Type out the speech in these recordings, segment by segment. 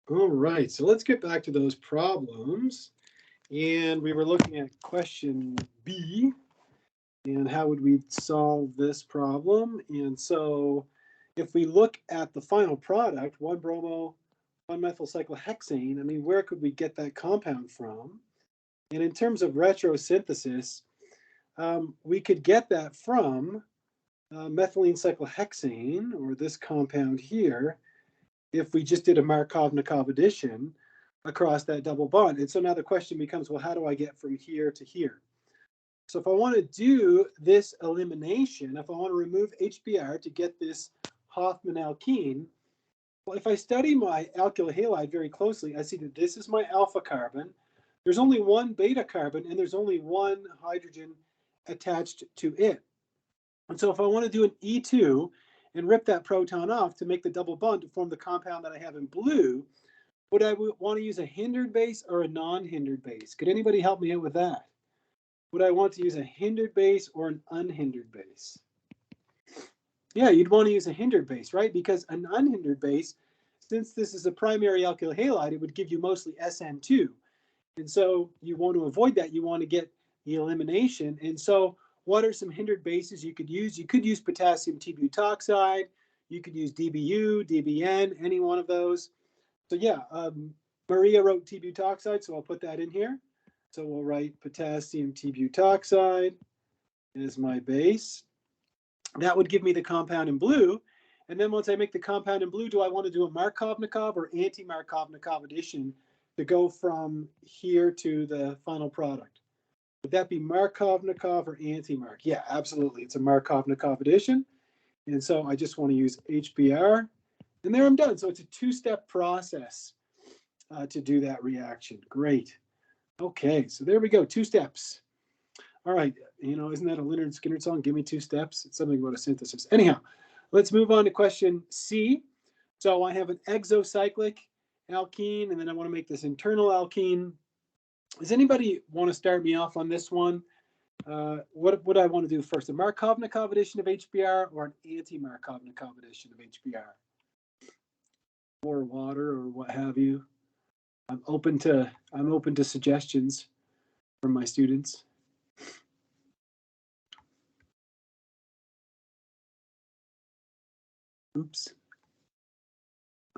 All right, so let's get back to those problems. And we were looking at question B, and how would we solve this problem? And so if we look at the final product, 1-bromo, 1-methylcyclohexane, I mean, where could we get that compound from? And in terms of retrosynthesis, we could get that from methylene cyclohexane, or this compound here, if we just did a Markov-Nikov addition across that double bond. And so now the question becomes, well, how do I get from here to here? So if I want to do this elimination, if I want to remove HBr to get this Hoffman alkene, well, if I study my alkyl halide very closely, I see that this is my alpha carbon. There's only one beta carbon, and there's only one hydrogen attached to it. And so if I want to do an E2 and rip that proton off to make the double bond to form the compound that I have in blue, would I want to use a hindered base or a non-hindered base? Could anybody help me out with that? Would I want to use a hindered base or an unhindered base? Yeah, you'd want to use a hindered base, right? Because an unhindered base, since this is a primary alkyl halide, it would give you mostly SN2. And so you want to avoid that. You want to get the elimination. And so what are some hindered bases you could use? You could use potassium T-butoxide. You could use DBU, DBN, any one of those. So yeah, Maria wrote T-butoxide, so I'll put that in here. So we'll write potassium T-butoxide is my base. That would give me the compound in blue. And then once I make the compound in blue, do I want to do a Markov-Nikov or anti-Markov-Nikov addition to go from here to the final product? Would that be Markov-Nikov or anti-Mark? Yeah, absolutely. It's a Markov-Nikov addition. And so I just want to use HBr. And there I'm done. So it's a two-step process to do that reaction. Great. Okay, so there we go, 2 steps. All right, you know, isn't that a Leonard Skinner song? Give me 2 steps. It's something about a synthesis. Anyhow, let's move on to question C. So I have an exocyclic alkene, and then I want to make this internal alkene. Does anybody want to start me off on this one? What would I want to do first? A Markov-Nikov addition of HBr or an anti-Markov-Nikov addition of HBr? Or water or what have you? I'm open to suggestions from my students. Oops.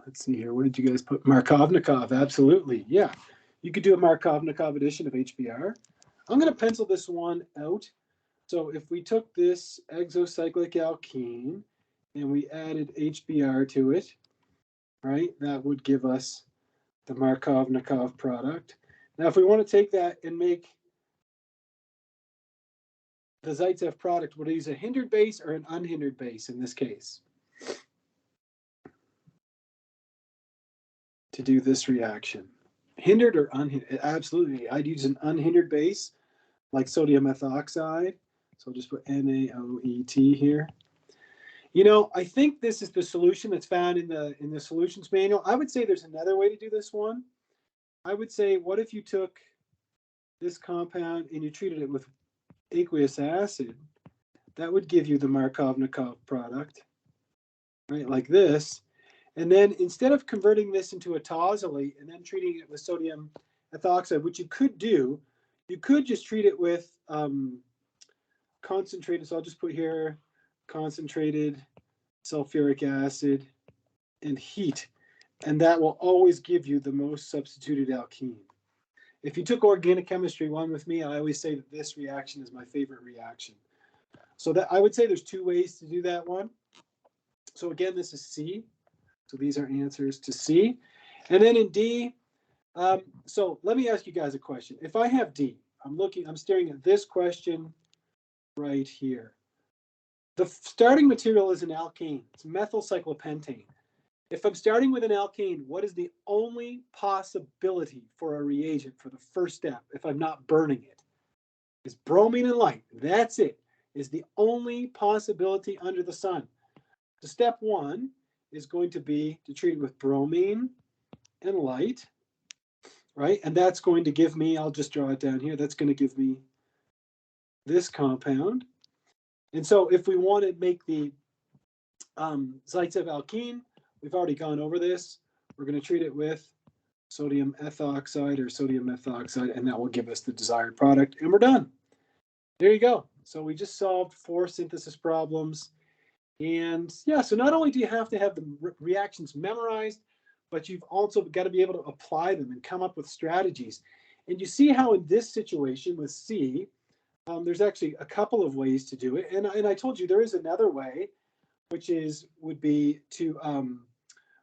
Let's see here. What did you guys put? Markov-Nikov, absolutely. Yeah, you could do a Markov-Nikov addition of HBr. I'm going to pencil this one out. So if we took this exocyclic alkene and we added HBr to it, right, that would give us the Markov-Nikov product. Now, if we want to take that and make the Zaitsev product, would I use a hindered base or an unhindered base in this case to do this reaction? Hindered or unhindered? Absolutely. I'd use an unhindered base like sodium methoxide. So I'll just put NaOET here. You know, I think this is the solution that's found in the solutions manual. I would say there's another way to do this one. I would say, what if you took this compound and you treated it with aqueous acid? That would give you the Markov-Nikov product, right, like this. And then instead of converting this into a tosylate and then treating it with sodium ethoxide, which you could do, you could just treat it with concentrated, so I'll just put here concentrated sulfuric acid and heat, and that will always give you the most substituted alkene. If you took organic chemistry 1 with me, I always say that this reaction is my favorite reaction. So that I would say there's 2 ways to do that one. So again, this is C. So these are answers to C. And then in D, so let me ask you guys a question. If I have D, I'm staring at this question right here. The starting material is an alkane. It's methyl cyclopentane. If I'm starting with an alkane, what is the only possibility for a reagent for the first step if I'm not burning it? It's bromine and light. That's it. Is the only possibility under the sun. So step 1 is going to be to treat it with bromine and light, right? And that's going to give me, I'll just draw it down here, that's going to give me this compound. And so if we want to make the Zaitsev alkene, we've already gone over this. We're going to treat it with sodium ethoxide or sodium methoxide, and that will give us the desired product, and we're done. There you go. So we just solved 4 synthesis problems. And yeah, so not only do you have to have the reactions memorized, but you've also got to be able to apply them and come up with strategies. And you see how in this situation with C, there's actually a couple of ways to do it. And I told you there is another way, which would be to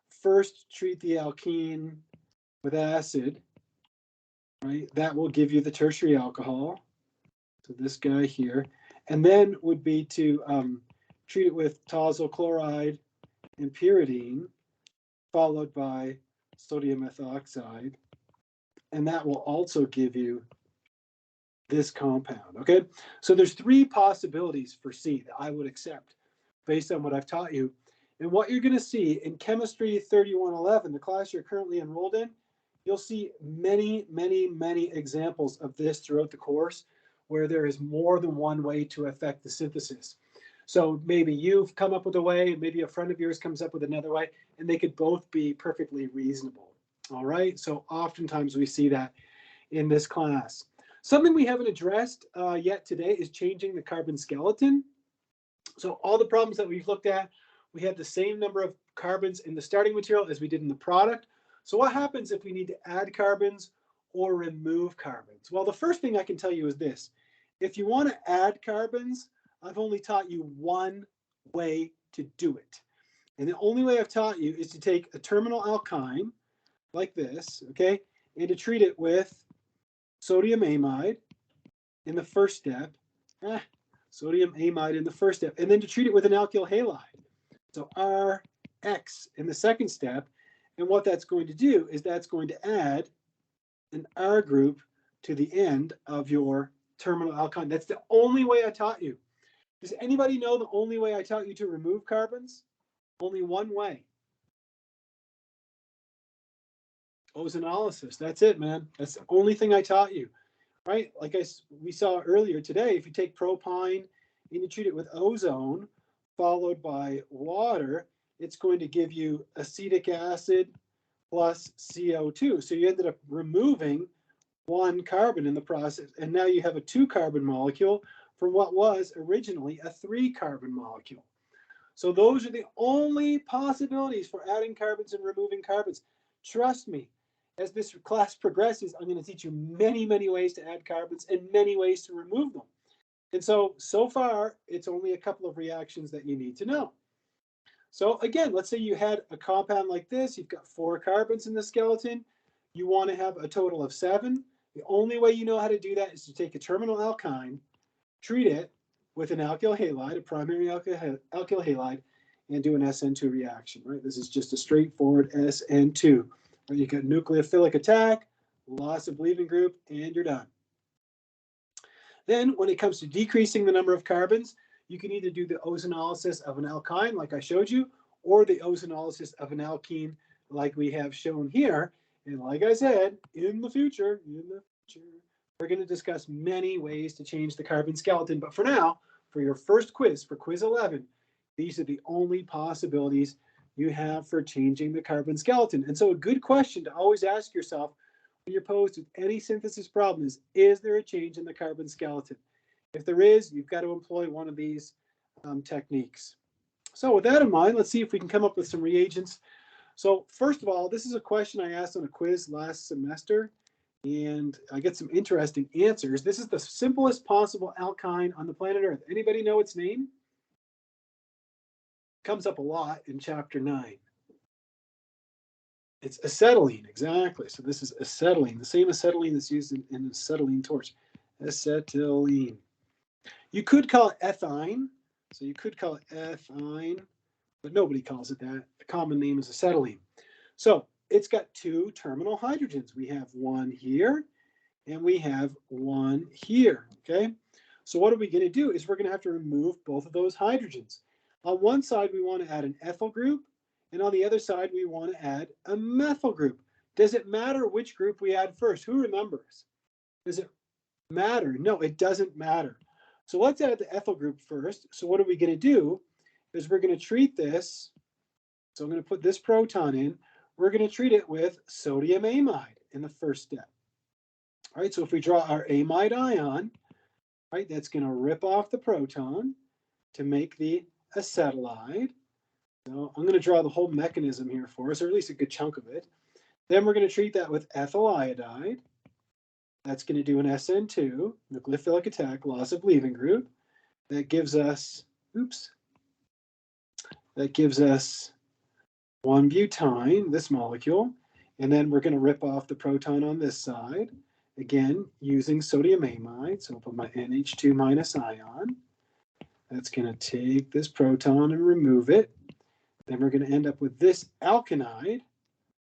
first treat the alkene with acid, right? That will give you the tertiary alcohol. So this guy here. And then would be to treat it with tosyl chloride and pyridine, followed by sodium ethoxide. And that will also give you this compound, okay? So there's 3 possibilities for C that I would accept based on what I've taught you. And what you're going to see in Chemistry 3111, the class you're currently enrolled in, you'll see many, many, many examples of this throughout the course where there is more than one way to affect the synthesis. So maybe you've come up with a way, maybe a friend of yours comes up with another way, and they could both be perfectly reasonable. All right, so oftentimes we see that in this class. Something we haven't addressed yet today is changing the carbon skeleton. So all the problems that we've looked at, we had the same number of carbons in the starting material as we did in the product. So what happens if we need to add carbons or remove carbons? Well, the first thing I can tell you is this. If you want to add carbons, I've only taught you one way to do it. And the only way I've taught you is to take a terminal alkyne like this, okay, and to treat it with sodium amide in the first step, sodium amide in the first step, and then to treat it with an alkyl halide. So RX in the second step, and what that's going to do is that's going to add an R group to the end of your terminal alkyne. That's the only way I taught you. Does anybody know the only way I taught you to remove carbons? Only one way. Ozonolysis. That's it, man. That's the only thing I taught you, right? Like we saw earlier today, if you take propine and you treat it with ozone followed by water, it's going to give you acetic acid plus CO2. So you ended up removing 1 carbon in the process, and now you have a 2-carbon molecule from what was originally a 3-carbon molecule. So those are the only possibilities for adding carbons and removing carbons. Trust me, as this class progresses, I'm going to teach you many, many ways to add carbons and many ways to remove them. And so far, it's only a couple of reactions that you need to know. So again, let's say you had a compound like this. You've got 4 carbons in the skeleton. You want to have a total of 7. The only way you know how to do that is to take a terminal alkyne, treat it with an alkyl halide, a primary alkyl halide, and do an SN2 reaction, right? This is just a straightforward SN2. Right? You got nucleophilic attack, loss of leaving group, and you're done. Then when it comes to decreasing the number of carbons, you can either do the ozonolysis of an alkyne, like I showed you, or the ozonolysis of an alkene, like we have shown here. And like I said, in the future, we're going to discuss many ways to change the carbon skeleton. But for now, for your first quiz, for quiz 11, these are the only possibilities you have for changing the carbon skeleton. And so a good question to always ask yourself when you're posed with any synthesis problem is there a change in the carbon skeleton? If there is, you've got to employ one of these techniques. So with that in mind, let's see if we can come up with some reagents. So first of all, this is a question I asked on a quiz last semester, and I get some interesting answers. This is the simplest possible alkyne on the planet Earth. Anybody know its name? Comes up a lot in chapter 9. It's acetylene, exactly. So this is acetylene, the same acetylene that's used in an acetylene torch. Acetylene. You could call it ethyne. So you could call it ethyne, but nobody calls it that. The common name is acetylene. So it's got 2 terminal hydrogens. We have one here and we have one here, okay? So what are we going to do is we're going to have to remove both of those hydrogens. On one side, we want to add an ethyl group, and on the other side, we want to add a methyl group. Does it matter which group we add first? Who remembers? Does it matter? No, it doesn't matter. So let's add the ethyl group first. So what are we going to do is we're going to treat this. So I'm going to put this proton in. We're going to treat it with sodium amide in the first step. All right, so if we draw our amide ion, right, that's going to rip off the proton to make the acetylide. So I'm going to draw the whole mechanism here for us, or at least a good chunk of it. Then we're going to treat that with ethyl iodide. That's going to do an SN2, nucleophilic attack, loss of leaving group. That gives us, that gives us 1-butyne, this molecule. And then we're going to rip off the proton on this side, again, using sodium amide. So I'll put my NH2 minus ion. That's going to take this proton and remove it. Then we're going to end up with this alkanide.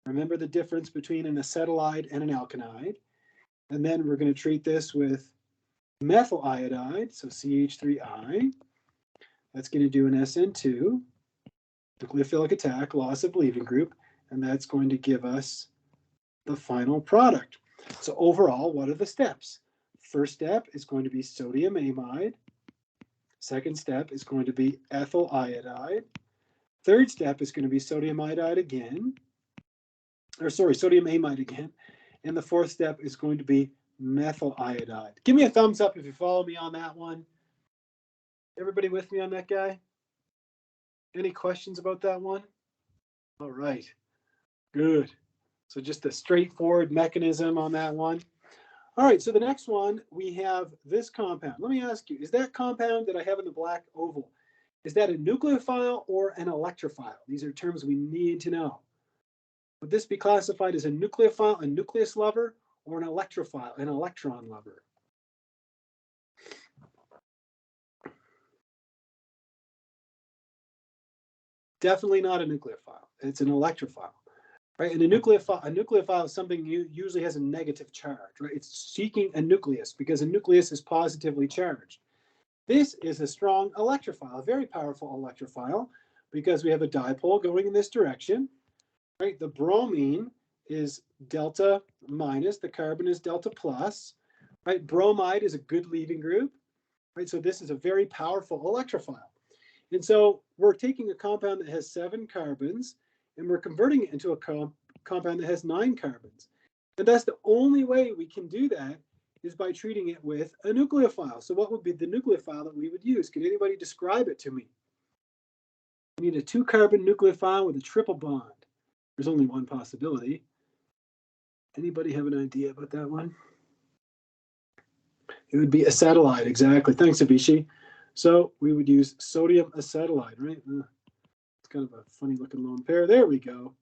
Remember the difference between an acetylide and an alkanide. And then we're going to treat this with methyl iodide, so CH3I. That's going to do an SN2, nucleophilic attack, loss of leaving group, and that's going to give us the final product. So overall, what are the steps? First step is going to be sodium amide. Second step is going to be ethyl iodide. Third step is going to be sodium iodide again, sodium amide again. And the fourth step is going to be methyl iodide. Give me a thumbs up if you follow me on that one. Everybody with me on that guy? Any questions about that one? All right, good. So just a straightforward mechanism on that one. All right, so the next one, we have this compound. Let me ask you, is that compound that I have in the black oval, is that a nucleophile or an electrophile? These are terms we need to know. Would this be classified as a nucleophile, a nucleus lover, or an electrophile, an electron lover? Definitely not a nucleophile. It's an electrophile, right? And a nucleophile is something usually has a negative charge, right? It's seeking a nucleus because a nucleus is positively charged. This is a strong electrophile, a very powerful electrophile, because we have a dipole going in this direction, right? The bromine is delta minus, the carbon is delta plus, right? Bromide is a good leaving group, right? So this is a very powerful electrophile. And so we're taking a compound that has 7 carbons and we're converting it into a compound that has 9 carbons. And that's the only way we can do that is by treating it with a nucleophile. So what would be the nucleophile that we would use? Can anybody describe it to me? We need a 2-carbon nucleophile with a triple bond. There's only one possibility. Anybody have an idea about that one? It would be acetylide, exactly. Thanks, Abishi. So we would use sodium acetylide, right? It's kind of a funny looking lone pair. There we go.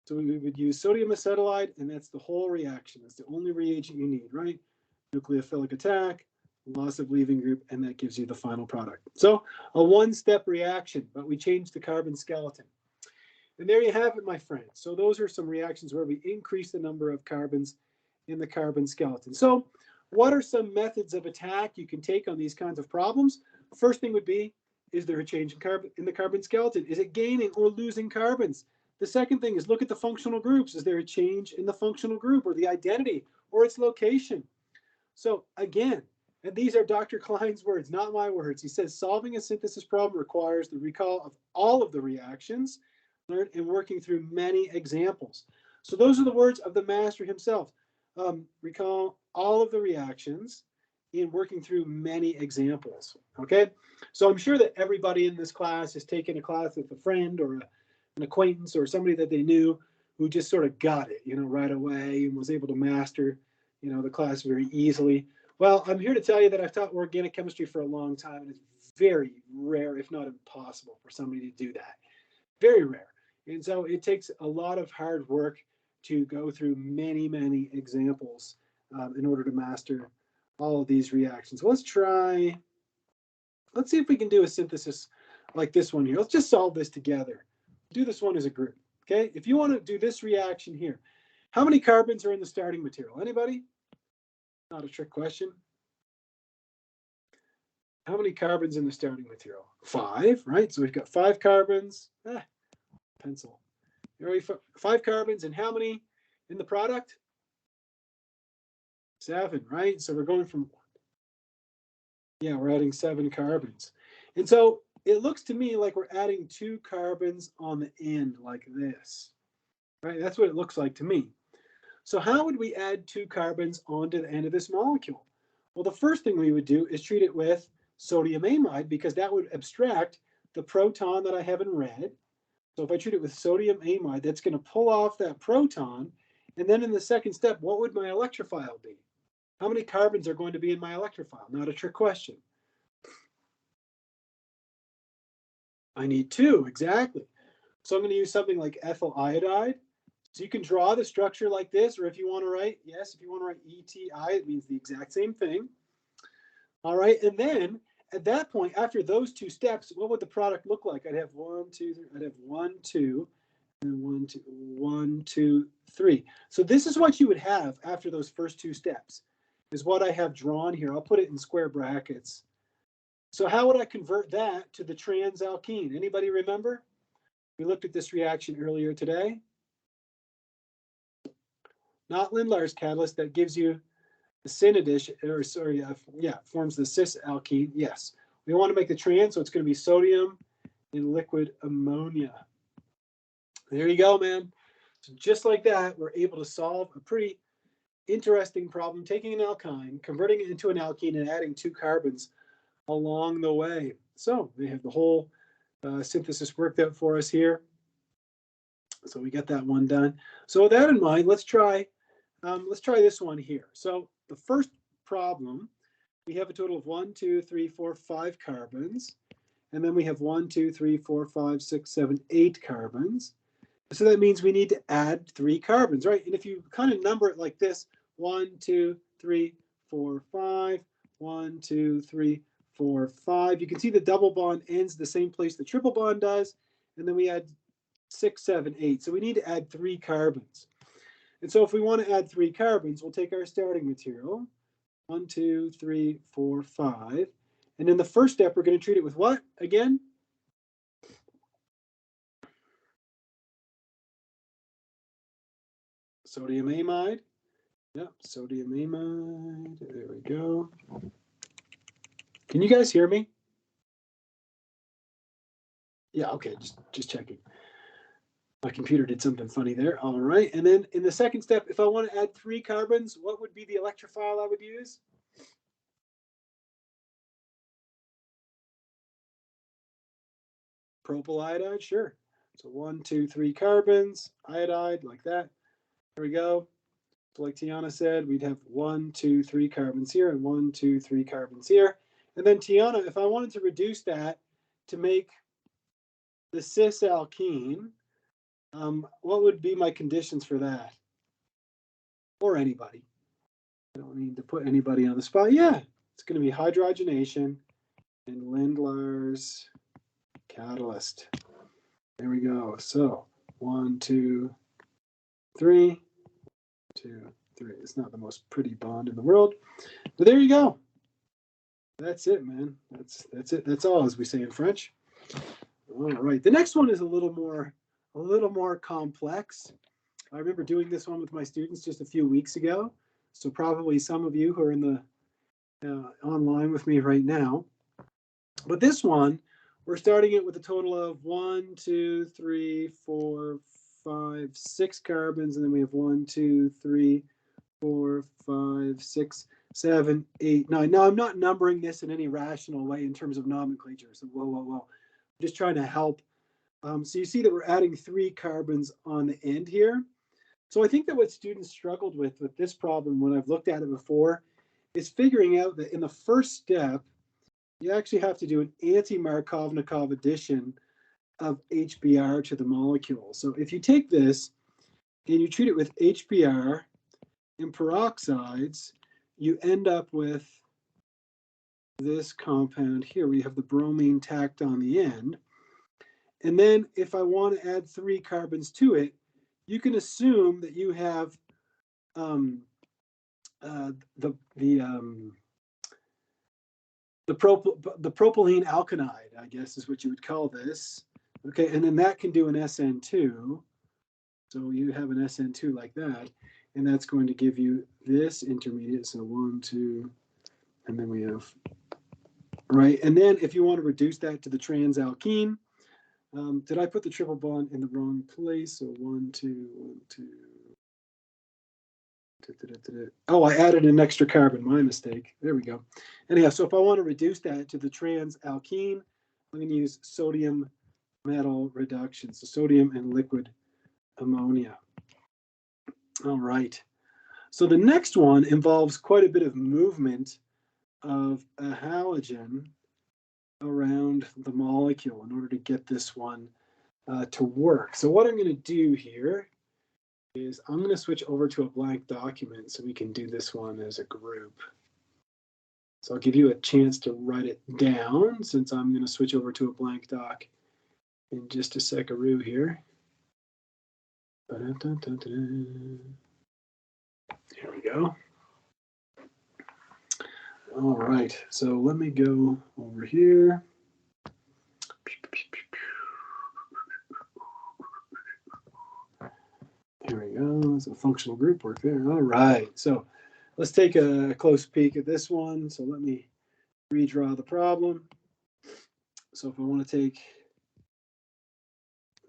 So we would use sodium acetylide, and that's the whole reaction. That's the only reagent you need, right? Nucleophilic attack, loss of leaving group, and that gives you the final product. So a one-step reaction, but we changed the carbon skeleton. And there you have it, my friends. So those are some reactions where we increase the number of carbons in the carbon skeleton. So what are some methods of attack you can take on these kinds of problems? First thing would be, is there a change in the carbon skeleton? Is it gaining or losing carbons? The second thing is look at the functional groups. Is there a change in the functional group or the identity or its location? So again, and these are Dr. Klein's words, not my words. He says solving a synthesis problem requires the recall of all of the reactions learned and working through many examples. So those are the words of the master himself. Recall all of the reactions in working through many examples, okay? So I'm sure that everybody in this class has taken a class with a friend or an acquaintance or somebody that they knew who just sort of got it, right away and was able to master, the class very easily. Well, I'm here to tell you that I've taught organic chemistry for a long time, and it's very rare, if not impossible, for somebody to do that. Very rare. And so it takes a lot of hard work to go through many, many examples in order to master all of these reactions. Let's see if we can do a synthesis like this one here. Let's just solve this together. Do this one as a group, okay? If you want to do this reaction here, how many carbons are in the starting material? Anybody? Not a trick question. How many carbons in the starting material? 5, right? So we've got 5 carbons. Pencil. 5 carbons, and how many in the product? 7, right? So we're going from Yeah, we're adding 7 carbons. And so it looks to me like we're adding 2 carbons on the end like this, right? That's what it looks like to me. So how would we add 2 carbons onto the end of this molecule? Well, the first thing we would do is treat it with sodium amide, because that would abstract the proton that I have in red. So if I treat it with sodium amide, that's going to pull off that proton. And then in the second step, what would my electrophile be? How many carbons are going to be in my electrophile? Not a trick question. I need 2, exactly. So I'm going to use something like ethyl iodide. So you can draw the structure like this, or if you want to write, yes, if you want to write ETI, it means the exact same thing. All right, and then at that point, after those 2 steps, what would the product look like? I'd have 1, 2, 3, I'd have 1, 2, and 1, 2, 1, 2, 3. So this is what you would have after those first 2 steps, is what I have drawn here. I'll put it in square brackets. So how would I convert that to the transalkene? Anybody remember? We looked at this reaction earlier today. Not Lindlar's catalyst that gives you the syn addition, or sorry, forms the cis alkene. Yes, we want to make the trans, so it's going to be sodium in liquid ammonia. There you go, man. So just like that, we're able to solve a pretty interesting problem, taking an alkyne, converting it into an alkene, and adding 2 carbons along the way. So we have the whole synthesis worked out for us here. So we got that one done. So with that in mind, let's try this one here. So the first problem, we have a total of 1, 2, 3, 4, 5 carbons. And then we have 1, 2, 3, 4, 5, 6, 7, 8 carbons. So that means we need to add 3 carbons, right? And if you kind of number it like this, 1, 2, 3, 4, 5, 1, 2, 3, 4, 5. You can see the double bond ends the same place the triple bond does. And then we add 6, 7, 8. So we need to add 3 carbons. And so if we want to add 3 carbons, we'll take our starting material, 1, 2, 3, 4, 5. And in the first step, we're going to treat it with what again? Sodium amide. Yep, sodium amide. There we go. Can you guys hear me? Yeah, okay, just checking. My computer did something funny there. All right, and then in the second step, if I want to add 3 carbons, what would be the electrophile I would use? Propyl iodide, sure. So 1, 2, 3 carbons, iodide, like that. There we go. So like Tiana said, we'd have 1, 2, 3 carbons here and 1, 2, 3 carbons here. And then Tiana, if I wanted to reduce that to make the cis alkene, what would be my conditions for that? Or anybody. I don't need to put anybody on the spot. Yeah, it's going to be hydrogenation and Lindlar's catalyst. There we go. So 1, 2, 3, 2, 3. It's not the most pretty bond in the world, but there you go. That's it, man. That's it. That's all, as we say in French. All right. The next one is a little more complex. I remember doing this one with my students just a few weeks ago. So probably some of you who are in the online with me right now. But this one, we're starting it with a total of 1, 2, 3, 4, 5, 6 carbons, and then we have 1, 2, 3, 4, 5, 6, 7, 8, 9. Now I'm not numbering this in any rational way in terms of nomenclature. So whoa. I'm just trying to help. So you see that we're adding 3 carbons on the end here. So I think that what students struggled with this problem when I've looked at it before is figuring out that in the first step, you actually have to do an anti-Markovnikov addition of HBr to the molecule. So if you take this and you treat it with HBr and peroxides, you end up with this compound here. We have the bromine tacked on the end. And then if I want to add 3 carbons to it, you can assume that you have the propylene alkylide, I guess is what you would call this. Okay, and then that can do an SN2. So you have an SN2 like that, and that's going to give you this intermediate. So 1, 2, and then we have right? And then if you want to reduce that to the transalkene, did I put the triple bond in the wrong place? So 1, 2, 1, 2. Oh, I added an extra carbon, my mistake. There we go. Anyhow, so if I want to reduce that to the transalkene, I'm going to use sodium metal reduction, so sodium and liquid ammonia. All right. So the next one involves quite a bit of movement of a halogen around the molecule in order to get this one to work. So what I'm going to do here is I'm going to switch over to a blank document so we can do this one as a group. So I'll give you a chance to write it down since I'm going to switch over to a blank doc in just a second here. Here we go. All right, so let me go over here. Here we go. It's a functional group work there. All right, so let's take a close peek at this one. So let me redraw the problem. So if I want to take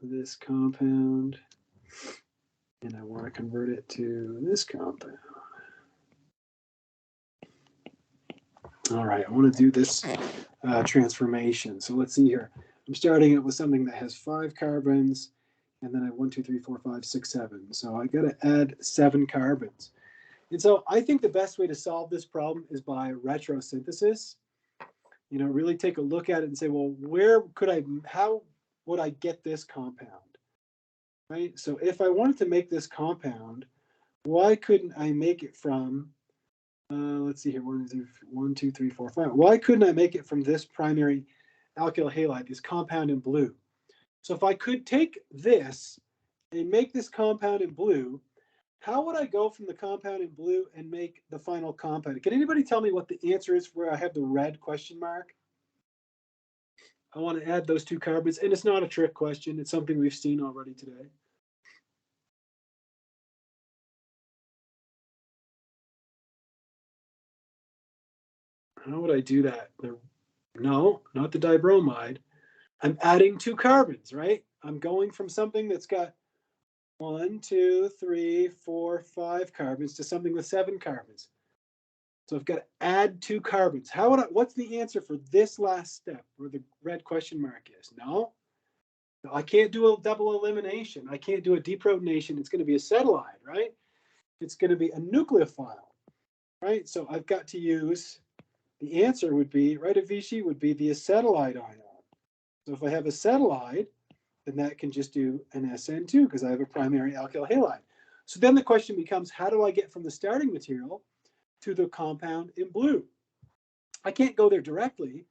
this compound and I want to convert it to this compound. All right, I want to do this transformation. So let's see here. I'm starting it with something that has 5 carbons, and then I have 1, 2, 3, 4, 5, 6, 7. So I got to add 7 carbons. And so I think the best way to solve this problem is by retrosynthesis. You know, really take a look at it and say, well, how would I get this compound? Right? So if I wanted to make this compound, why couldn't I make it from, let's see here, 1, 2, 3, 4, 5. Why couldn't I make it from this primary alkyl halide, this compound in blue? So if I could take this and make this compound in blue, how would I go from the compound in blue and make the final compound? Can anybody tell me what the answer is where I have the red question mark? I want to add those 2 carbons, and it's not a trick question. It's something we've seen already today. How would I do that? No, not the dibromide. I'm adding 2 carbons, right? I'm going from something that's got 1, 2, 3, 4, 5 carbons to something with 7 carbons. So I've got to add 2 carbons. What's the answer for this last step where the red question mark is? No, I can't do a double elimination. I can't do a deprotonation. It's going to be acetylide, right? It's going to be a nucleophile, right? So I've got to use, the answer would be, right, Avicii, would be the acetylide ion. So if I have acetylide, then that can just do an SN2 because I have a primary alkyl halide. So then the question becomes, how do I get from the starting material to the compound in blue? I can't go there directly.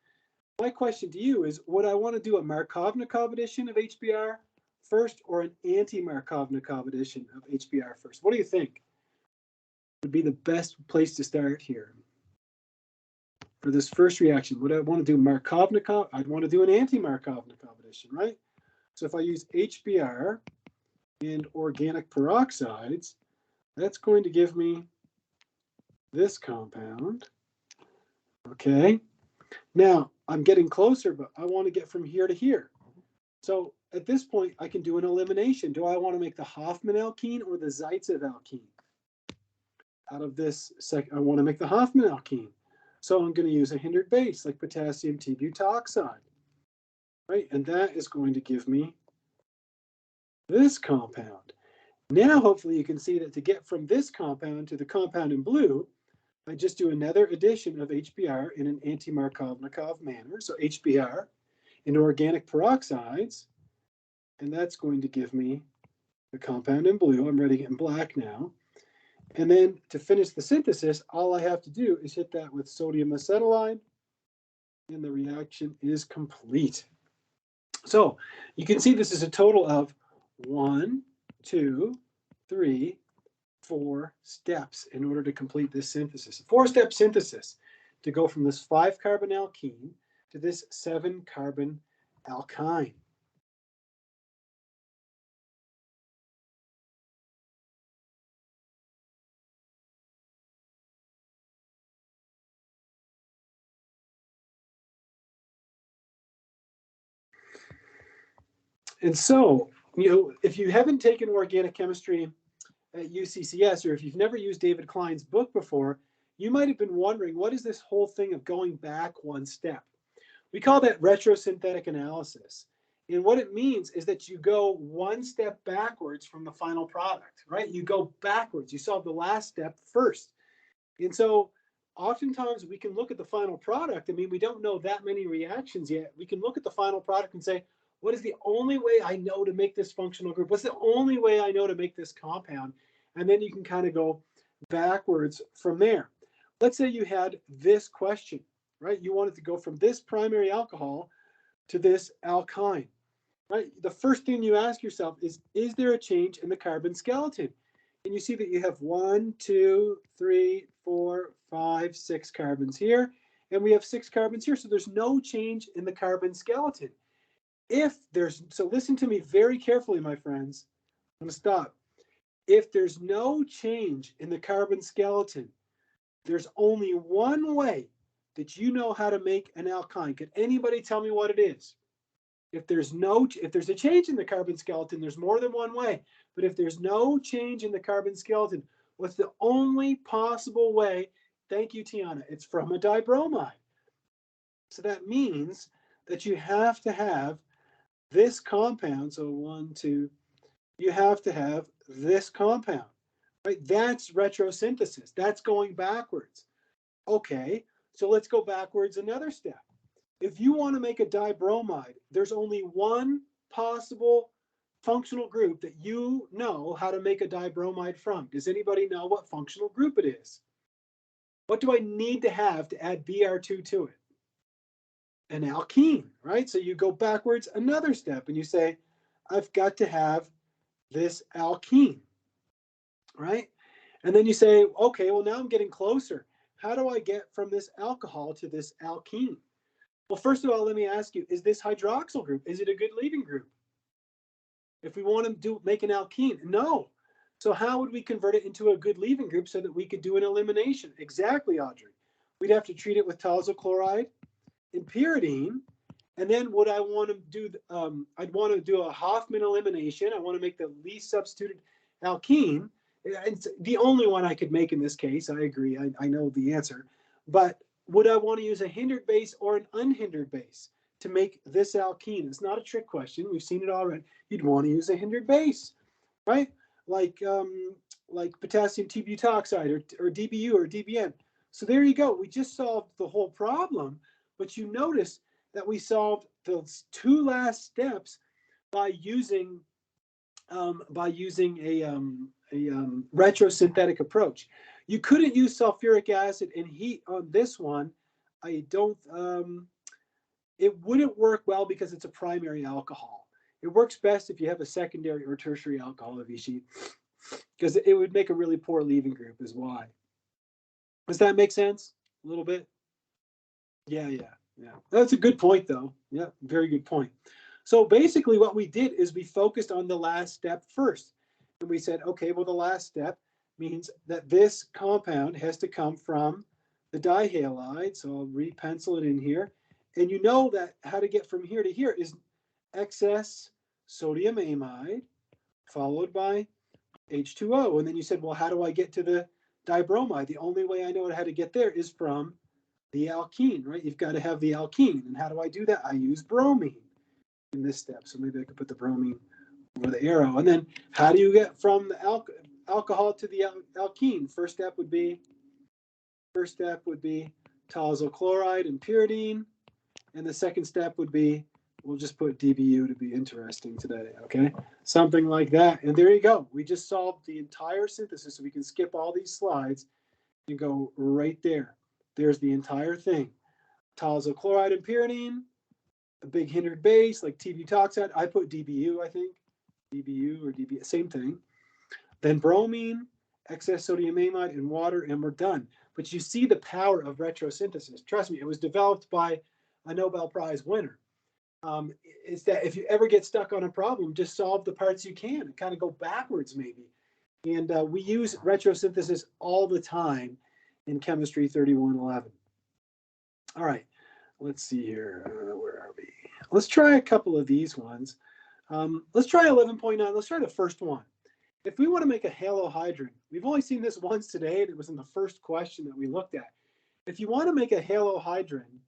My question to you is, would I want to do a Markovnikov addition of HBr first or an anti-Markovnikov addition of HBr first? What do you think would be the best place to start here? For this first reaction, would I want to do Markovnikov? I'd want to do an anti-Markovnikov addition, right? So if I use HBr and organic peroxides, that's going to give me this compound. Okay. Now I'm getting closer, but I want to get from here to here. So at this point, I can do an elimination. Do I want to make the Hoffman alkene or the Zaitsev alkene? Out of this, I want to make the Hoffman alkene. So I'm going to use a hindered base like potassium T-butoxide, right? And that is going to give me this compound. Now, hopefully you can see that to get from this compound to the compound in blue, I just do another addition of HBr in an anti-Markovnikov manner. So HBr into organic peroxides, and that's going to give me the compound in blue. I'm writing it in black now. And then to finish the synthesis, all I have to do is hit that with sodium acetylide, and the reaction is complete. So you can see this is a total of 1, 2, 3, 4 steps in order to complete this synthesis. A 4-step synthesis to go from this 5-carbon alkene to this 7-carbon alkyne. And so, if you haven't taken organic chemistry at UCCS, or if you've never used David Klein's book before, you might have been wondering, what is this whole thing of going back one step? We call that retrosynthetic analysis. And what it means is that you go one step backwards from the final product, right? You go backwards. You solve the last step first. And so oftentimes we can look at the final product. I mean, we don't know that many reactions yet. We can look at the final product and say, what is the only way I know to make this functional group? What's the only way I know to make this compound? And then you can kind of go backwards from there. Let's say you had this question, right? You wanted to go from this primary alcohol to this alkyne, right? The first thing you ask yourself is there a change in the carbon skeleton? And you see that you have 1, 2, 3, 4, 5, 6 carbons here, and we have 6 carbons here. So there's no change in the carbon skeleton. So listen to me very carefully, my friends. I'm going to stop. If there's no change in the carbon skeleton, there's only one way that you know how to make an alkyne. Could anybody tell me what it is? If there's a change in the carbon skeleton, there's more than one way. But if there's no change in the carbon skeleton, what's the only possible way? Thank you, Tiana. It's from a dibromide. So that means that you have to have this compound. So 1, 2, you have to have this compound, right? That's retrosynthesis. That's going backwards. Okay, so let's go backwards another step. If you want to make a dibromide, there's only one possible functional group that you know how to make a dibromide from. Does anybody know what functional group it is? What do I need to have to add Br2 to it? An alkene, right? So you go backwards another step and you say, I've got to have this alkene, right? And then you say, okay, well, now I'm getting closer. How do I get from this alcohol to this alkene? Well, first of all, let me ask you, is this hydroxyl group? Is it a good leaving group? If we want to make an alkene, no. So how would we convert it into a good leaving group so that we could do an elimination? Exactly, Audrey. We'd have to treat it with tolusyl chloride and pyridine. And then what I want to do, I'd want to do a Hoffman elimination. I want to make the least substituted alkene. It's the only one I could make in this case. I agree. I know the answer. But would I want to use a hindered base or an unhindered base to make this alkene? It's not a trick question. We've seen it already. You'd want to use a hindered base, right? Like potassium t-butoxide or DBU or DBN. So there you go. We just solved the whole problem. But you notice that we solved those two last steps by using a retrosynthetic approach. You couldn't use sulfuric acid and heat on this one. I don't. It wouldn't work well because it's a primary alcohol. It works best if you have a secondary or tertiary alcohol, Vichy, because it would make a really poor leaving group. Is why. Does that make sense? A little bit. Yeah. That's a good point, though. Yeah, very good point. So basically what we did is we focused on the last step first. And we said, okay, well, the last step means that this compound has to come from the dihalide. So I'll re-pencil it in here. And you know that how to get from here to here is excess sodium amide followed by H2O. And then you said, well, how do I get to the dibromide? The only way I know how to get there is from the alkene, right? You've got to have the alkene. And how do I do that? I use bromine in this step. So maybe I could put the bromine over the arrow. And then how do you get from the alcohol to the alkene? First step would be tolusyl chloride and pyridine. And the second step would be, we'll just put DBU to be interesting today, okay? Something like that. And there you go. We just solved the entire synthesis. So we can skip all these slides and go right there. There's the entire thing. Tolusyl chloride and pyridine, a big hindered base like t-butoxide. I put DBU, I think. DBU or DB, same thing. Then bromine, excess sodium amide, and water, and we're done. But you see the power of retrosynthesis. Trust me, it was developed by a Nobel Prize winner. It's that if you ever get stuck on a problem, just solve the parts you can and kind of go backwards maybe. And we use retrosynthesis all the time in Chemistry 3111. All right, let's see here. Where are we? Let's try a couple of these ones. Let's try 11.9. Let's try the first one. If we want to make a halohydrin, we've only seen this once today, and it was in the first question that we looked at. If you want to make a halohydrin,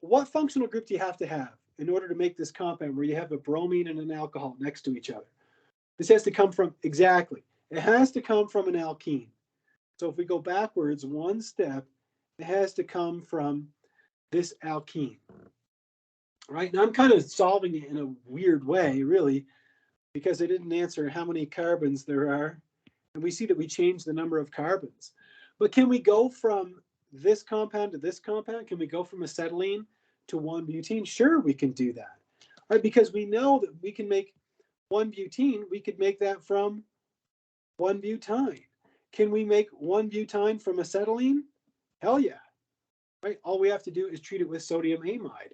what functional group do you have to have in order to make this compound where you have a bromine and an alcohol next to each other? This has to come from, exactly, it has to come from an alkene. So if we go backwards one step, it has to come from this alkene. Right, now I'm kind of solving it in a weird way, really, because I didn't answer how many carbons there are. And we see that we changed the number of carbons. But can we go from this compound to this compound? Can we go from acetylene to 1-butene? Sure, we can do that. Right, because we know that we can make 1-butene, we could make that from 1-butyne. Can we make 1-butyne from acetylene? Hell yeah. Right, all we have to do is treat it with sodium amide.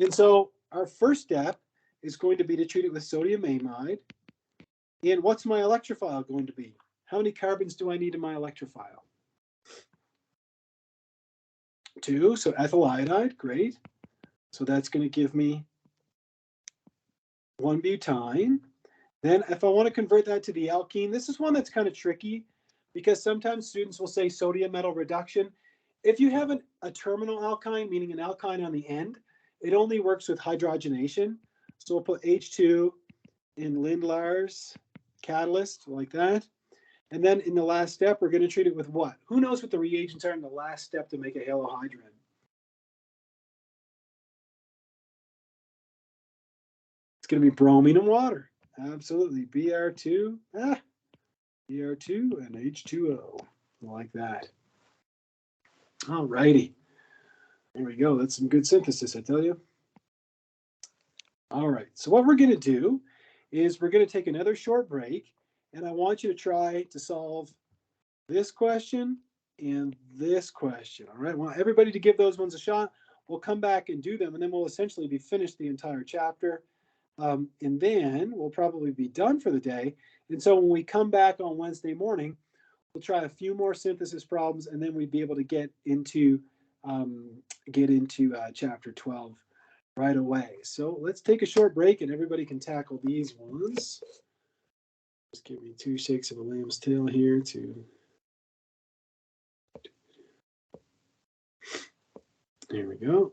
And so our first step is going to be to treat it with sodium amide. And what's my electrophile going to be? How many carbons do I need in my electrophile? 2, so ethyl iodide, great. So that's going to give me 1-butyne. Then if I want to convert that to the alkene, this is one that's kind of tricky because sometimes students will say sodium metal reduction. If you have a terminal alkyne, meaning an alkyne on the end, it only works with hydrogenation. So we'll put H2 in Lindlar's catalyst like that. And then in the last step, we're going to treat it with what? Who knows what the reagents are in the last step to make a halohydrin? It's going to be bromine and water. Absolutely. Br2, Br2 and H2O, like that. All righty. There we go. That's some good synthesis, I tell you. All right. So what we're going to do is we're going to take another short break, and I want you to try to solve this question and this question. All right. I want everybody to give those ones a shot. We'll come back and do them, and then we'll essentially be finished the entire chapter. And then we'll probably be done for the day. And so when we come back on Wednesday morning, we'll try a few more synthesis problems, and then we'd be able to get into chapter 12 right away. So let's take a short break, and everybody can tackle these ones. Just give me 2 shakes of a lamb's tail here to. There we go.